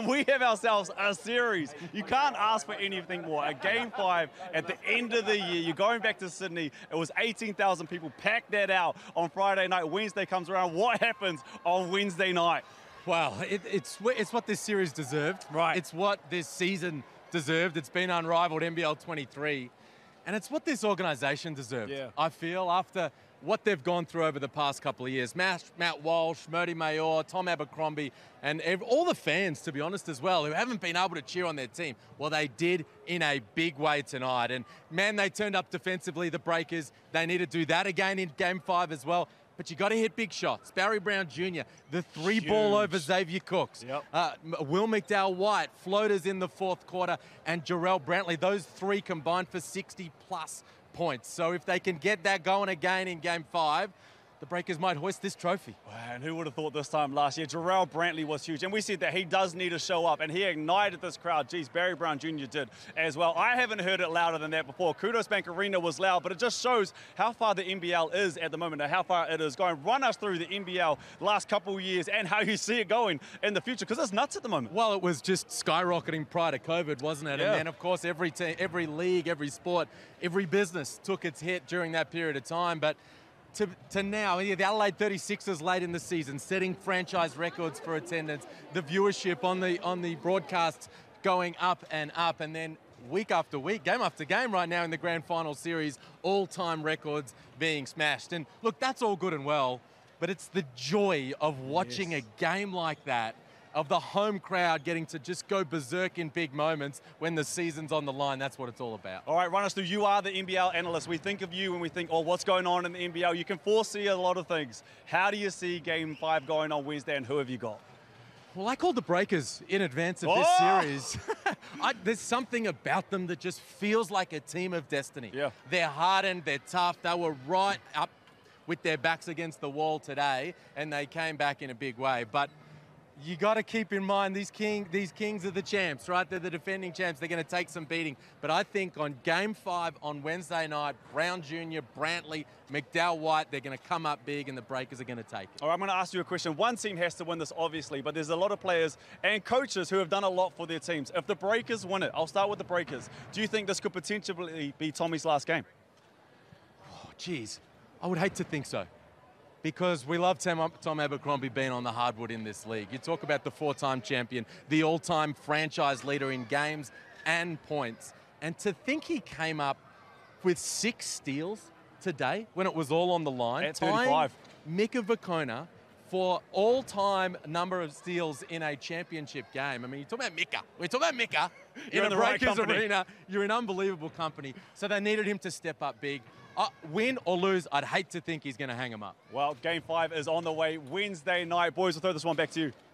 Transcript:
and we have ourselves a series. You can't ask for anything more. A Game 5 at the end of the year. You're going back to Sydney. It was 18,000 people. Packed that out on Friday night. Wednesday comes around. What happens on Wednesday night? Well, it's what this series deserved. Right. It's what this season deserved. It's been unrivaled, NBL 23. And it's what this organisation deserved. Yeah. I feel, after what they've gone through over the past couple of years. Matt Walsh, Murdy Mayor, Tom Abercrombie, and all the fans, to be honest, as well, who haven't been able to cheer on their team. Well, they did in a big way tonight. And, man, they turned up defensively, the Breakers. They need to do that again in Game 5 as well. But you got to hit big shots. Barry Brown Jr., the three-ball over Xavier Cooks. Yep. Will McDowell-White, floaters in the fourth quarter, and Jarrell Brantley. Those three combined for 60-plus points. So if they can get that going again in Game 5, the Breakers might hoist this trophy. And who would have thought this time last year? Jarrell Brantley was huge. And we said that he does need to show up. And he ignited this crowd. Geez, Barry Brown Jr. did as well. I haven't heard it louder than that before. Kudos Bank Arena was loud, but it just shows how far the NBL is at the moment and how far it is going. Run us through the NBL last couple of years and how you see it going in the future, because it's nuts at the moment. Well, it was just skyrocketing prior to COVID, wasn't it? Yeah. And then, of course, every team, every league, every sport, every business took its hit during that period of time. But to now, the Adelaide 36ers late in the season, setting franchise records for attendance, the viewership on the broadcasts going up, and then week after week, game after game right now in the grand final series, all-time records being smashed. And look, that's all good and well, but it's the joy of watching a game like that, of the home crowd getting to just go berserk in big moments when the season's on the line. That's what it's all about. All right, run us through. You are the NBL analyst. We think of you when we think, oh, what's going on in the NBL? You can foresee a lot of things. How do you see Game 5 going on Wednesday, and who have you got? Well, I called the Breakers in advance of this series. There's something about them that just feels like a team of destiny. Yeah. They're hardened, they're tough. They were right up with their backs against the wall today, and they came back in a big way. But you got to keep in mind, these kings are the champs, right? They're the defending champs. They're going to take some beating. But I think on Game 5 on Wednesday night, Brown Jr., Brantley, McDowell-White, they're going to come up big, and the Breakers are going to take it. All right, I'm going to ask you a question. One team has to win this, obviously, but there's a lot of players and coaches who have done a lot for their teams. If the Breakers win it, I'll start with the Breakers. Do you think this could potentially be Tommy's last game? Oh, geez. I would hate to think so, because we love Tom Abercrombie being on the hardwood in this league. You talk about the four-time champion, the all-time franchise leader in games and points. And to think he came up with 6 steals today when it was all on the line. At 35. Mika Vukona for all-time number of steals in a championship game. I mean, you talk about Mika. We're talking about Mika in a Breakers arena. You're in unbelievable company. So they needed him to step up big. Win or lose, I'd hate to think he's going to hang him up. Well, Game 5 is on the way Wednesday night. Boys, we'll throw this one back to you.